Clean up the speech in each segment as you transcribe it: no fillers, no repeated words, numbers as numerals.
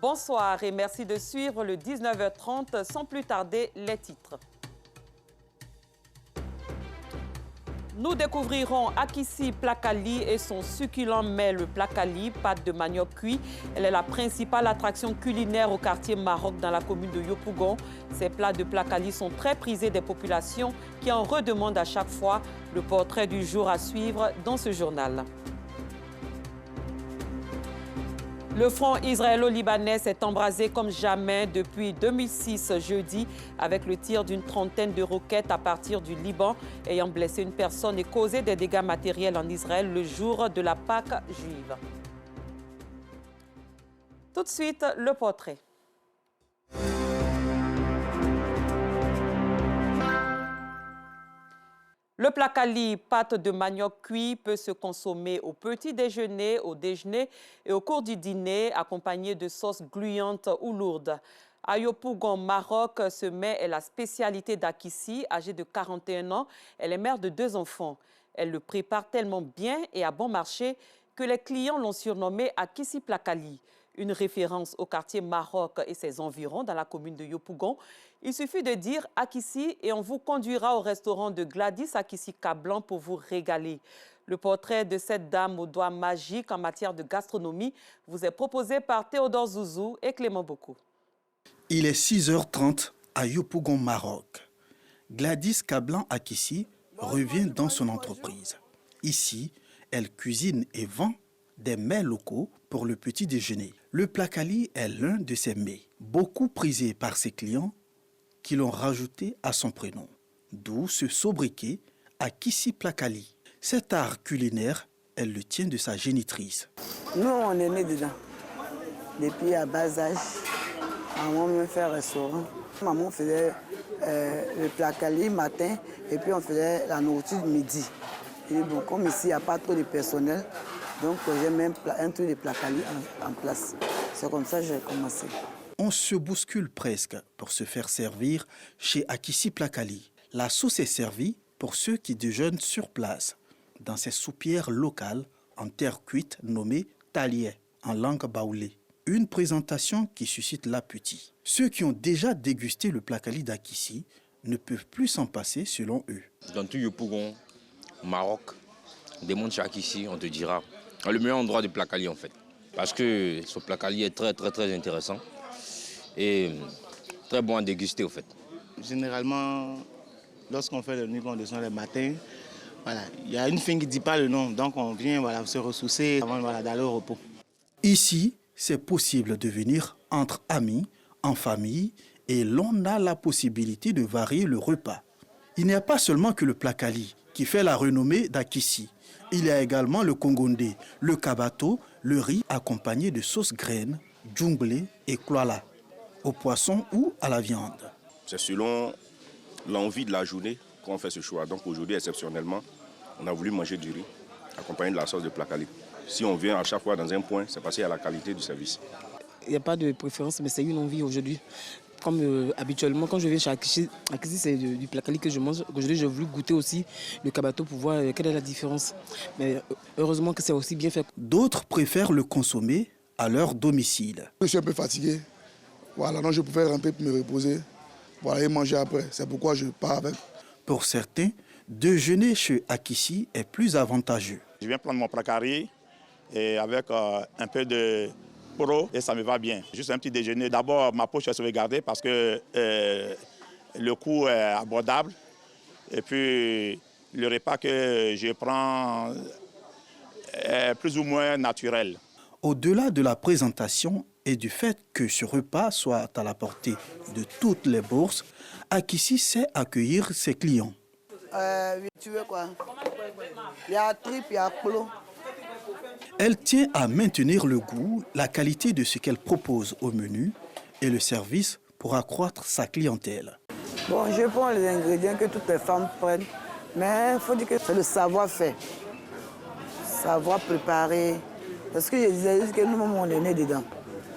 bonsoir et merci de suivre le 19h30. Sans plus tarder, les titres. Nous découvrirons Akissi Plakali et son succulent mets, le Plakali, pâte de manioc cuit. Elle est la principale attraction culinaire au quartier Maroc dans la commune de Yopougon. Ces plats de Plakali sont très prisés des populations qui en redemandent à chaque fois. Le portrait du jour à suivre dans ce journal. Le front israélo-libanais s'est embrasé comme jamais depuis 2006 jeudi avec le tir d'une trentaine de roquettes à partir du Liban ayant blessé une personne et causé des dégâts matériels en Israël le jour de la Pâque juive. Tout de suite, le portrait. Le Plakali, pâte de manioc cuit, peut se consommer au petit déjeuner, au déjeuner et au cours du dîner, accompagné de sauces gluantes ou lourdes. À Yopougon, Maroc, ce mets est la spécialité d'Akissi, âgée de 41 ans. Elle est mère de 2 enfants. Elle le prépare tellement bien et à bon marché que les clients l'ont surnommé Akissi Plakali. Une référence au quartier Maroc et ses environs dans la commune de Yopougon. Il suffit de dire Akissi et on vous conduira au restaurant de Gladys Akissi Cablan pour vous régaler. Le portrait de cette dame aux doigts magiques en matière de gastronomie vous est proposé par Théodore Zouzou et Clément Beaucoup. Il est 6h30 à Yopougon, Maroc. Gladys Cablan Akissi revient dans son entreprise. Ici, elle cuisine et vend des mets locaux pour le petit déjeuner. Le Plakali est l'un de ces mets, beaucoup prisé par ses clients qui l'ont rajouté à son prénom. D'où ce sobriquet Akissi Plakali. Cet art culinaire, elle le tient de sa génitrice. Nous, on est nés dedans. Depuis à bas âge, maman me fait restaurant. Maman faisait le Plakali matin et puis on faisait la nourriture du midi. Et bon, comme ici, il n'y a pas trop de personnel, donc j'ai même un truc de Plakali en place. C'est comme ça que j'ai commencé. On se bouscule presque pour se faire servir chez Akissi Plakali. La sauce est servie pour ceux qui déjeunent sur place, dans ces soupières locales en terre cuite nommées talier en langue baoulée. Une présentation qui suscite l'appétit. Ceux qui ont déjà dégusté le Plakali d'Akissi ne peuvent plus s'en passer selon eux. Dans tout Yopougon, Maroc, des mondes chez Akissi, on te dira le meilleur endroit de Plakali en fait. Parce que ce Plakali est très intéressant et très bon à déguster au fait. Généralement, lorsqu'on fait le nuit, on descend le matin, voilà, il y a une fille qui ne dit pas le nom, donc on vient se ressourcer avant d'aller au repos. Ici, c'est possible de venir entre amis, en famille, et l'on a la possibilité de varier le repas. Il n'y a pas seulement que le Plakali qui fait la renommée d'Akissi. Il y a également le kongondé, le kabato, le riz accompagné de sauce graine, djunglé et kloala, au poisson ou à la viande. C'est selon l'envie de la journée qu'on fait ce choix. Donc aujourd'hui, exceptionnellement, on a voulu manger du riz accompagné de la sauce de Plakali. Si on vient à chaque fois dans un point, c'est parce qu'il y a la qualité du service. Il n'y a pas de préférence, mais c'est une envie aujourd'hui. Comme habituellement, quand je viens chez Akissi, c'est du Plakali que je mange. Aujourd'hui, j'ai voulu goûter aussi le kabato pour voir quelle est la différence. Mais heureusement que c'est aussi bien fait. D'autres préfèrent le consommer à leur domicile. Je suis un peu fatigué. Voilà, donc je pouvais rentrer pour me reposer. Voilà, et manger après. C'est pourquoi je pars avec. Pour certains, déjeuner chez Akissi est plus avantageux. Je viens prendre mon Plakali et avec un peu de pro et ça me va bien. Juste un petit déjeuner. D'abord, ma poche est sauvegardée parce que le coût est abordable. Et puis, le repas que je prends est plus ou moins naturel. Au-delà de la présentation et du fait que ce repas soit à la portée de toutes les bourses, Akissi sait accueillir ses clients. Tu veux quoi? Il y a trip, il y a polo. Elle tient à maintenir le goût, la qualité de ce qu'elle propose au menu et le service pour accroître sa clientèle. Bon, je prends les ingrédients que toutes les femmes prennent, mais il faut dire que c'est le savoir-faire, savoir préparer. Parce que je disais que nous-mêmes, on est nés dedans.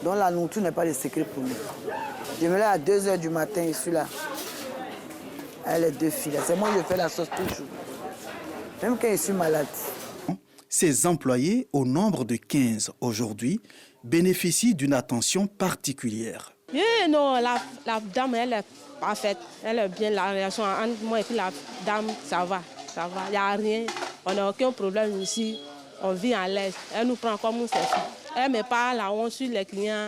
Donc la nourriture n'est pas le secret pour nous. Je me lève à 2 h du matin, je suis là. Elle est 2 filles. C'est moi qui fais la sauce toujours. Même quand je suis malade. Ses employés, au nombre de 15 aujourd'hui, bénéficient d'une attention particulière. Non, la dame, elle est parfaite. Elle est bien, la relation entre moi et puis la dame, ça va. Il n'y a rien, on n'a aucun problème ici. On vit à l'aise. Elle nous prend comme ses filles. Elle ne met pas la honte sur les clients.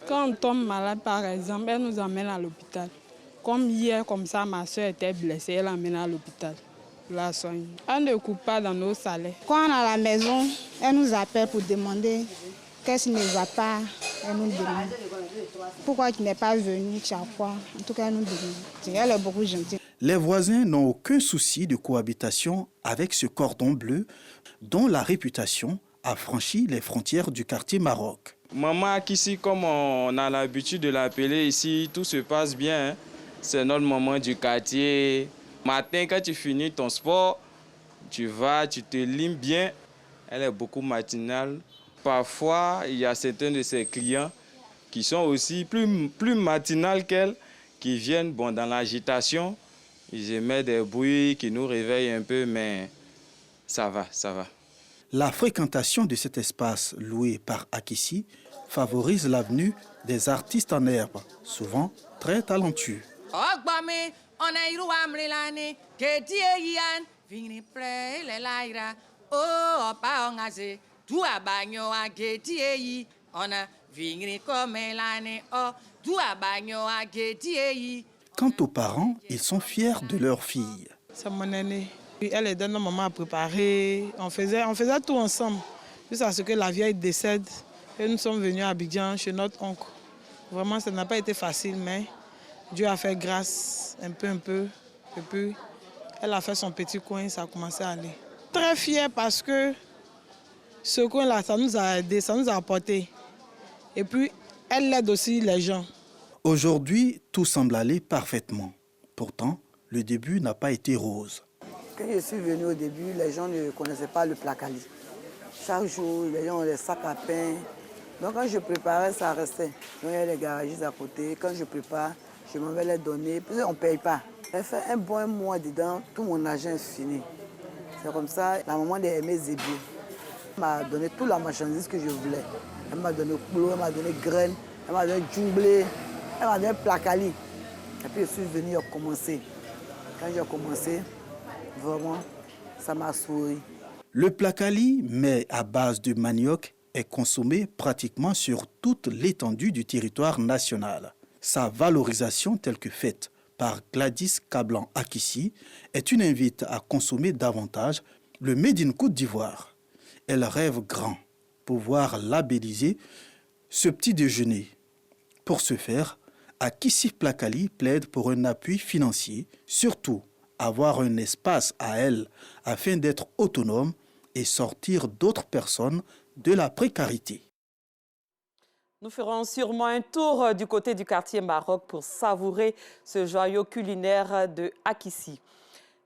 Quand on tombe malade, par exemple, elle nous emmène à l'hôpital. Comme hier, comme ça, ma soeur était blessée, elle l'emmène à l'hôpital. La soigne. Elle ne coupe pas dans nos salaires. Quand on est à la maison, elle nous appelle pour demander qu'est-ce qui ne va pas. Elle nous demande pourquoi tu n'es pas venu chaque fois. En tout cas, elle nous demande. Elle est beaucoup gentille. Les voisins n'ont aucun souci de cohabitation avec ce cordon bleu dont la réputation a franchi les frontières du quartier Maroc. Maman Akissi, comme on a l'habitude de l'appeler ici, tout se passe bien. C'est notre maman du quartier. Matin, quand tu finis ton sport, tu vas, tu te limes bien. Elle est beaucoup matinale. Parfois, il y a certains de ses clients qui sont aussi plus matinales qu'elle, qui viennent dans l'agitation. Ils émettent des bruits qui nous réveillent un peu, mais ça va. La fréquentation de cet espace loué par Akissi favorise l'avenue des artistes en herbe, souvent très talentueux. Quant aux parents, ils sont fiers de leur fille. C'est mon aînée. Elle aidait nos mamans à préparer. On faisait tout ensemble. Jusqu'à ce que la vieille décède. Et nous sommes venus à Abidjan chez notre oncle. Vraiment, ça n'a pas été facile, mais Dieu a fait grâce un peu. Et puis, elle a fait son petit coin, ça a commencé à aller. Très fière parce que ce coin-là, ça nous a aidé, ça nous a apporté. Et puis, elle aide aussi les gens. Aujourd'hui, tout semble aller parfaitement. Pourtant, le début n'a pas été rose. Quand je suis venu au début, les gens ne connaissaient pas le placali. Chaque jour, les gens ont des sacs à pain. Donc quand je préparais, ça restait. Donc il y a les garagistes à côté. Quand je prépare, je m'en vais les donner. Puis on ne paye pas. J'ai fait un bon mois dedans, tout mon argent est fini. C'est comme ça, la maman d'Aimé Zébier m'a donné toute la marchandise que je voulais. Elle m'a donné boulot, elle m'a donné graines, elle m'a donné djumblé, elle m'a donné placali. Et puis je suis venu commencer. Quand j'ai commencé, vraiment, ça m'a souri. Le placali, mais à base de manioc, est consommé pratiquement sur toute l'étendue du territoire national. Sa valorisation telle que faite par Gladys Cablan Akissi est une invite à consommer davantage le Made in Côte d'Ivoire. Elle rêve grand, pouvoir labelliser ce petit déjeuner. Pour ce faire, Akissi Placali plaide pour un appui financier, surtout avoir un espace à elle afin d'être autonome et sortir d'autres personnes de la précarité. Nous ferons sûrement un tour du côté du quartier Maroc pour savourer ce joyau culinaire de Akissi.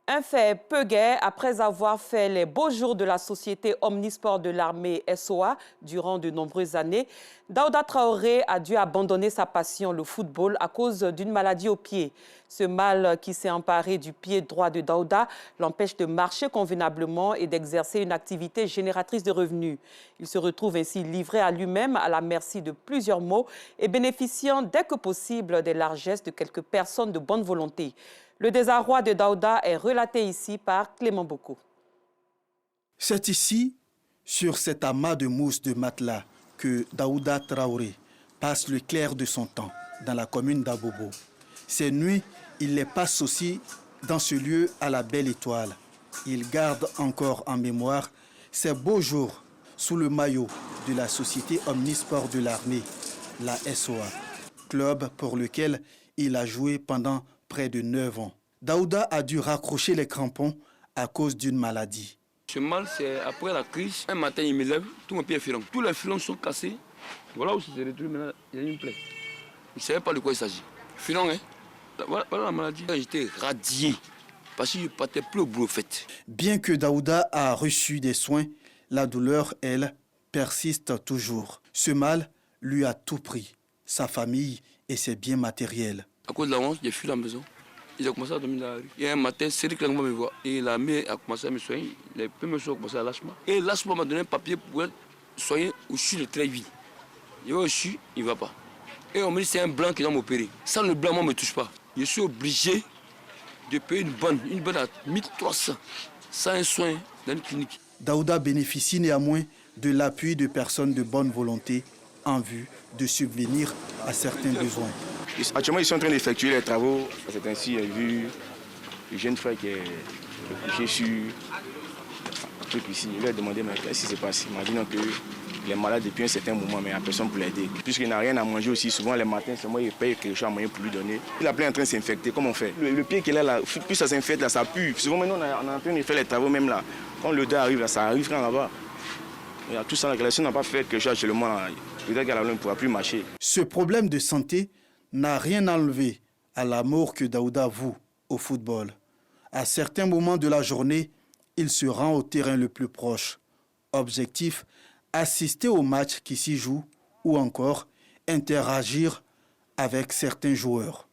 Un fait peu gai, après avoir fait les beaux jours de la société omnisport de l'armée SOA durant de nombreuses années, Daouda Traoré a dû abandonner sa passion, le football, à cause d'une maladie au pied. Ce mal qui s'est emparé du pied droit de Daouda l'empêche de marcher convenablement et d'exercer une activité génératrice de revenus. Il se retrouve ainsi livré à lui-même à la merci de plusieurs maux et bénéficiant dès que possible des largesses de quelques personnes de bonne volonté. Le désarroi de Daouda est relaté ici par Clément Boko. C'est ici, sur cet amas de mousse de matelas, que Daouda Traoré passe le clair de son temps dans la commune d'Abobo. Ces nuits, il les passe aussi dans ce lieu à la belle étoile. Il garde encore en mémoire ces beaux jours sous le maillot de la société omnisport de l'armée, la SOA, club pour lequel il a joué pendant près de 9 ans. Daouda a dû raccrocher les crampons à cause d'une maladie. Ce mal, c'est après la crise. Un matin, il me lève, tout mon pied est filon. Tous les filons sont cassés. Voilà où c'est retrouvé maintenant, il y a une plaie. Je ne savais pas de quoi il s'agit. Filon, hein? Voilà la maladie. J'étais radié parce que je ne partais plus au boulot fait. Bien que Daouda a reçu des soins, la douleur, elle, persiste toujours. Ce mal lui a tout pris, sa famille et ses biens matériels. À cause de la honte, j'ai fui la maison. Ils ont commencé à dormir dans la rue. Et un matin, Cédric Langma me voit. Et la mère a commencé à me soigner. Les premiers jours, ont commencé à lâcher. Et lâchement m'a donné un papier pour être soigné au CHU de Tréville. Il va au CHU, il ne va pas. Et on me dit c'est un blanc qui doit m'opérer. Sans le blanc, moi, ne me touche pas. Je suis obligé de payer une bonne à 1300, sans un soin dans une clinique. Daouda bénéficie néanmoins de l'appui de personnes de bonne volonté en vue de subvenir à certains besoins. Actuellement, ils sont en train d'effectuer les travaux. C'est ainsi, j'ai vu le jeune frère qui est couché sur un truc ici. Je lui ai demandé mais qu'est-ce qui se passe. Il m'a dit non, que il est malade depuis un certain moment, mais il n'y a personne pour l'aider. Puisqu'il n'a rien à manger aussi, souvent les matins, c'est moi qui paye quelque chose à moyen pour lui donner. Il est en train de s'infecter, comment on fait? Le pied qu'il a là, plus ça s'infecte, là, ça pue. Souvent maintenant, on est en train de faire les travaux même là. Quand l'odeur arrive, là, ça arrive quand là-bas. Il y a tout ça, la si on n'a pas fait quelque chose actuellement, peut-être qu'elle ne pourra plus marcher. Ce problème de santé n'a rien enlevé à l'amour que Daouda voue au football. À certains moments de la journée, il se rend au terrain le plus proche. Objectif, assister aux matchs qui s'y jouent ou encore interagir avec certains joueurs.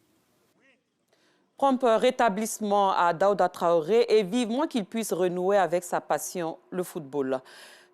Prompt rétablissement à Daouda Traoré et vivement qu'il puisse renouer avec sa passion, le football.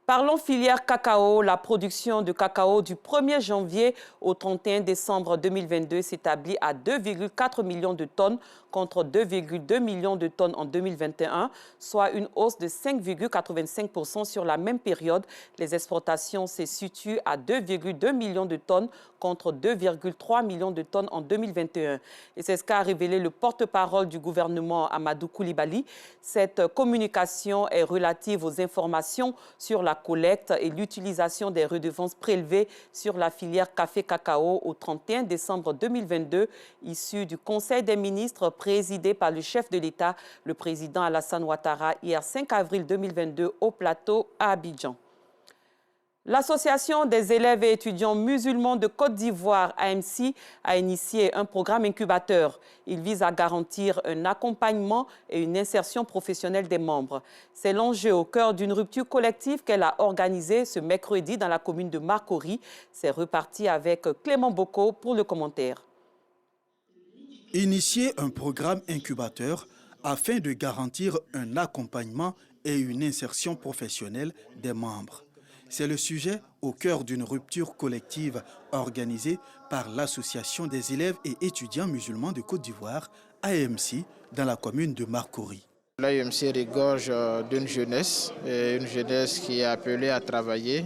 Parlons filière cacao. La production de cacao du 1er janvier au 31 décembre 2022 s'établit à 2,4 millions de tonnes contre 2,2 millions de tonnes en 2021, soit une hausse de 5,85% sur la même période. Les exportations se situent à 2,2 millions de tonnes contre 2,3 millions de tonnes en 2021. Et c'est ce qu'a révélé le porte-parole du gouvernement, Amadou Koulibaly. Cette communication est relative aux informations sur la collecte et l'utilisation des redevances prélevées sur la filière café-cacao au 31 décembre 2022, issue du Conseil des ministres présidé par le chef de l'État, le président Alassane Ouattara, hier 5 avril 2022 au plateau à Abidjan. L'Association des élèves et étudiants musulmans de Côte d'Ivoire, AMC, a initié un programme incubateur. Il vise à garantir un accompagnement et une insertion professionnelle des membres. C'est l'enjeu au cœur d'une rupture collective qu'elle a organisée ce mercredi dans la commune de Marcory. C'est reparti avec Clément Boko pour le commentaire. Initier un programme incubateur afin de garantir un accompagnement et une insertion professionnelle des membres. C'est le sujet au cœur d'une rupture collective organisée par l'Association des élèves et étudiants musulmans de Côte d'Ivoire, AMC, dans la commune de Marcory. L'AMC regorge d'une jeunesse, et une jeunesse qui est appelée à travailler.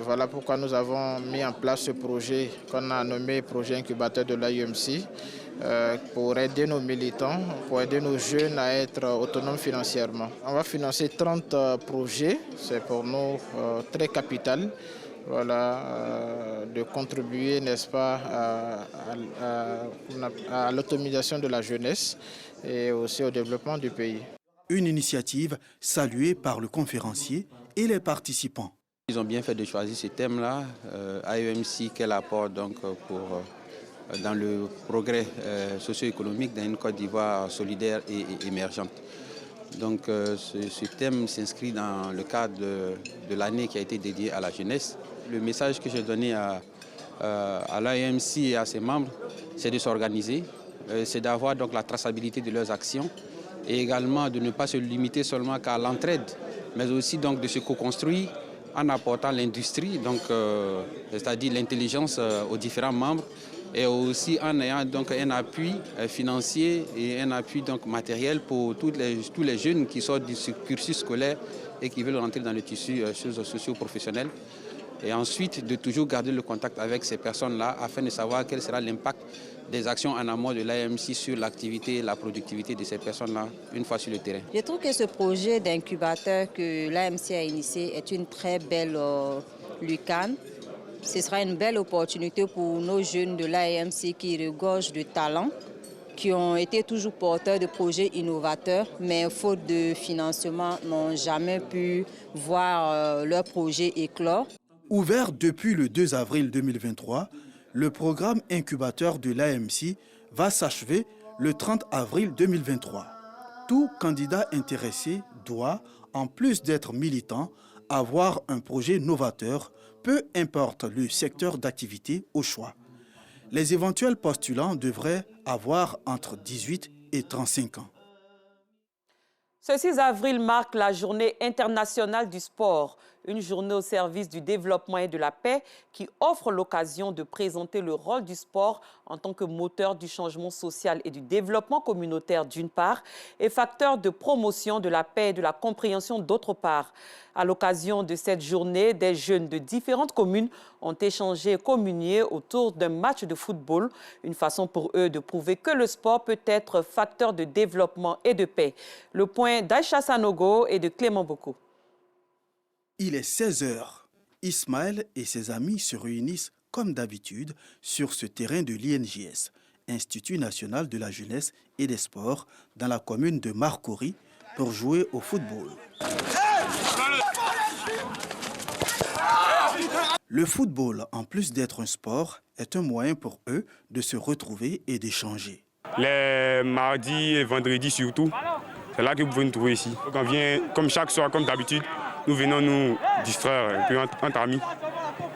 Voilà pourquoi nous avons mis en place ce projet qu'on a nommé projet incubateur de l'AMC pour aider nos militants, pour aider nos jeunes à être autonomes financièrement. On va financer 30 projets, c'est pour nous très capital, voilà, de contribuer, n'est-ce pas, à l'autonomisation de la jeunesse et aussi au développement du pays. Une initiative saluée par le conférencier et les participants. Ils ont bien fait de choisir ce thème-là, AEMC, quel apport donc dans le progrès socio-économique dans une Côte d'Ivoire solidaire et émergente. Donc ce thème s'inscrit dans le cadre de l'année qui a été dédiée à la jeunesse. Le message que j'ai donné à l'AEMC et à ses membres, c'est de s'organiser, c'est d'avoir donc la traçabilité de leurs actions et également de ne pas se limiter seulement qu'à l'entraide, mais aussi donc de se co-construire en apportant l'industrie, donc c'est-à-dire l'intelligence aux différents membres, et aussi en ayant donc un appui financier et un appui donc matériel pour tous les jeunes qui sortent du cursus scolaire et qui veulent rentrer dans le tissu socio-professionnel. Et ensuite, de toujours garder le contact avec ces personnes-là afin de savoir quel sera l'impact des actions en amont de l'AMC sur l'activité et la productivité de ces personnes-là une fois sur le terrain. Je trouve que ce projet d'incubateur que l'AMC a initié est une très belle lucane. Ce sera une belle opportunité pour nos jeunes de l'AMC qui regorgent de talents, qui ont été toujours porteurs de projets innovateurs, mais faute de financement, n'ont jamais pu voir leur projet éclore. Ouvert depuis le 2 avril 2023, le programme incubateur de l'AMC va s'achever le 30 avril 2023. Tout candidat intéressé doit, en plus d'être militant, avoir un projet novateur, peu importe le secteur d'activité au choix. Les éventuels postulants devraient avoir entre 18 et 35 ans. Ce 6 avril marque la Journée internationale du sport, une journée au service du développement et de la paix qui offre l'occasion de présenter le rôle du sport en tant que moteur du changement social et du développement communautaire d'une part et facteur de promotion de la paix et de la compréhension d'autre part. À l'occasion de cette journée, des jeunes de différentes communes ont échangé et communié autour d'un match de football, une façon pour eux de prouver que le sport peut être facteur de développement et de paix. Le point d'Aïcha Sanogo et de Clément Boko. Il est 16 h. Ismaël et ses amis se réunissent comme d'habitude sur ce terrain de l'INJS, Institut national de la jeunesse et des sports, dans la commune de Marcory, pour jouer au football. Le football, en plus d'être un sport, est un moyen pour eux de se retrouver et d'échanger. Les mardis et vendredis surtout, c'est là que vous pouvez nous trouver ici. Donc on vient, comme chaque soir, comme d'habitude, nous venons nous distraire un peu entre amis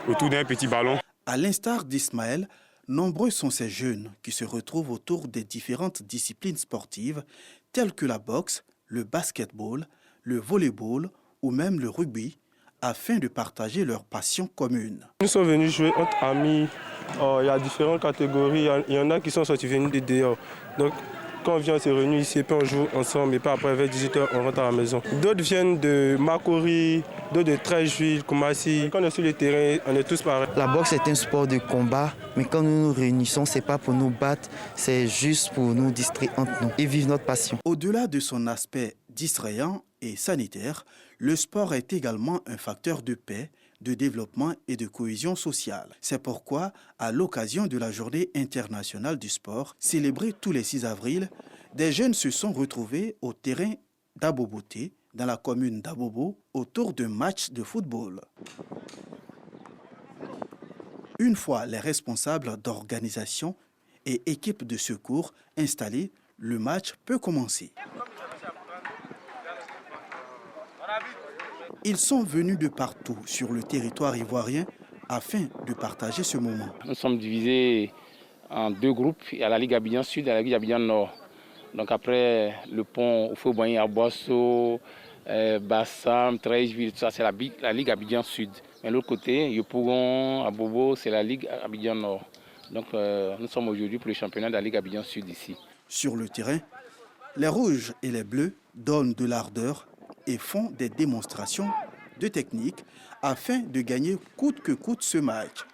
autour d'un petit ballon. À l'instar d'Ismaël, nombreux sont ces jeunes qui se retrouvent autour des différentes disciplines sportives telles que la boxe, le basketball, le volleyball ou même le rugby, afin de partager leur passion commune. Nous sommes venus jouer entre amis. Il y a différentes catégories. Il y en a qui sont sortis venus de dehors. Donc, quand on vient se réunir ici, puis on joue ensemble, et puis après, vers 18 h, on rentre à la maison. D'autres viennent de Marcory, d'autres de Treichville, Koumassi. Quand on est sur le terrain, on est tous pareils. La boxe est un sport de combat, mais quand nous nous réunissons, ce n'est pas pour nous battre, c'est juste pour nous distraire entre nous et vivre notre passion. Au-delà de son aspect distrayant et sanitaire, le sport est également un facteur de paix, de développement et de cohésion sociale. C'est pourquoi, à l'occasion de la Journée internationale du sport, célébrée tous les 6 avril, des jeunes se sont retrouvés au terrain d'Aboboté, dans la commune d'Abobo, autour d'un match de football. Une fois les responsables d'organisation et équipes de secours installés, le match peut commencer. Ils sont venus de partout sur le territoire ivoirien afin de partager ce moment. Nous sommes divisés en 2 groupes. Il y a la Ligue Abidjan Sud et la Ligue Abidjan Nord. Donc après le pont, Oufo-Boigny, Abosso, Bassam, Treichville, ça c'est la Ligue Abidjan Sud. Mais de l'autre côté, Yopougon, Abobo, c'est la Ligue Abidjan Nord. Donc nous sommes aujourd'hui pour le championnat de la Ligue Abidjan Sud ici. Sur le terrain, les rouges et les bleus donnent de l'ardeur et font des démonstrations de technique afin de gagner coûte que coûte ce match.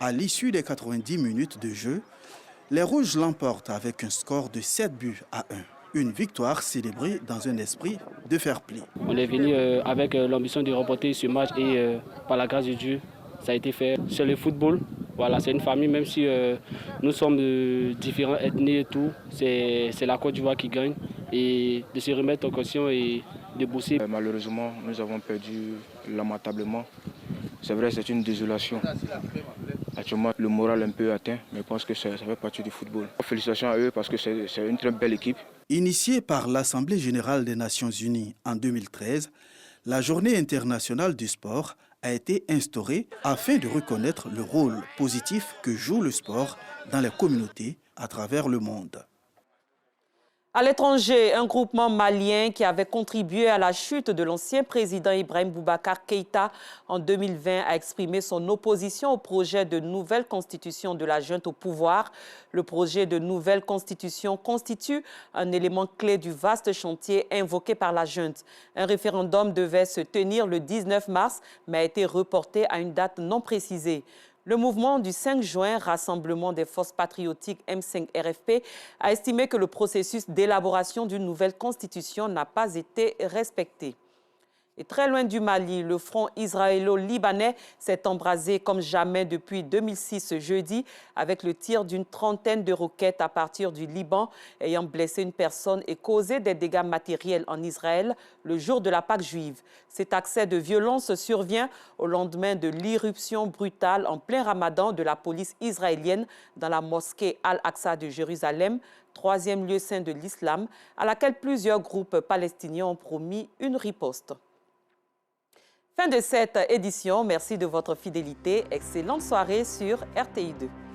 À l'issue des 90 minutes de jeu, les Rouges l'emportent avec un score de 7 buts à 1. Une victoire célébrée dans un esprit de fair play. On est venu avec l'ambition de remporter ce match et par la grâce de Dieu, ça a été fait. C'est le football, voilà, c'est une famille, même si nous sommes de différentes ethnies et tout, c'est la Côte d'Ivoire qui gagne. Et de se remettre en question et de bosser. Malheureusement, nous avons perdu lamentablement. C'est vrai, c'est une désolation. Actuellement, le moral est un peu atteint, mais je pense que ça fait partie du football. Félicitations à eux parce que c'est une très belle équipe. Initiée par l'Assemblée générale des Nations unies en 2013, la Journée internationale du sport a été instaurée afin de reconnaître le rôle positif que joue le sport dans les communautés à travers le monde. À l'étranger, un groupement malien qui avait contribué à la chute de l'ancien président Ibrahim Boubacar Keïta en 2020 a exprimé son opposition au projet de nouvelle constitution de la junte au pouvoir. Le projet de nouvelle constitution constitue un élément clé du vaste chantier invoqué par la junte. Un référendum devait se tenir le 19 mars, mais a été reporté à une date non précisée. Le mouvement du 5 juin, Rassemblement des forces patriotiques M5-RFP, a estimé que le processus d'élaboration d'une nouvelle constitution n'a pas été respecté. Et très loin du Mali, le front israélo-libanais s'est embrasé comme jamais depuis 2006 ce jeudi avec le tir d'une trentaine de roquettes à partir du Liban ayant blessé une personne et causé des dégâts matériels en Israël le jour de la Pâque juive. Cet accès de violence survient au lendemain de l'irruption brutale en plein ramadan de la police israélienne dans la mosquée Al-Aqsa de Jérusalem, 3e lieu saint de l'islam, à laquelle plusieurs groupes palestiniens ont promis une riposte. Fin de cette édition. Merci de votre fidélité. Excellente soirée sur RTI2.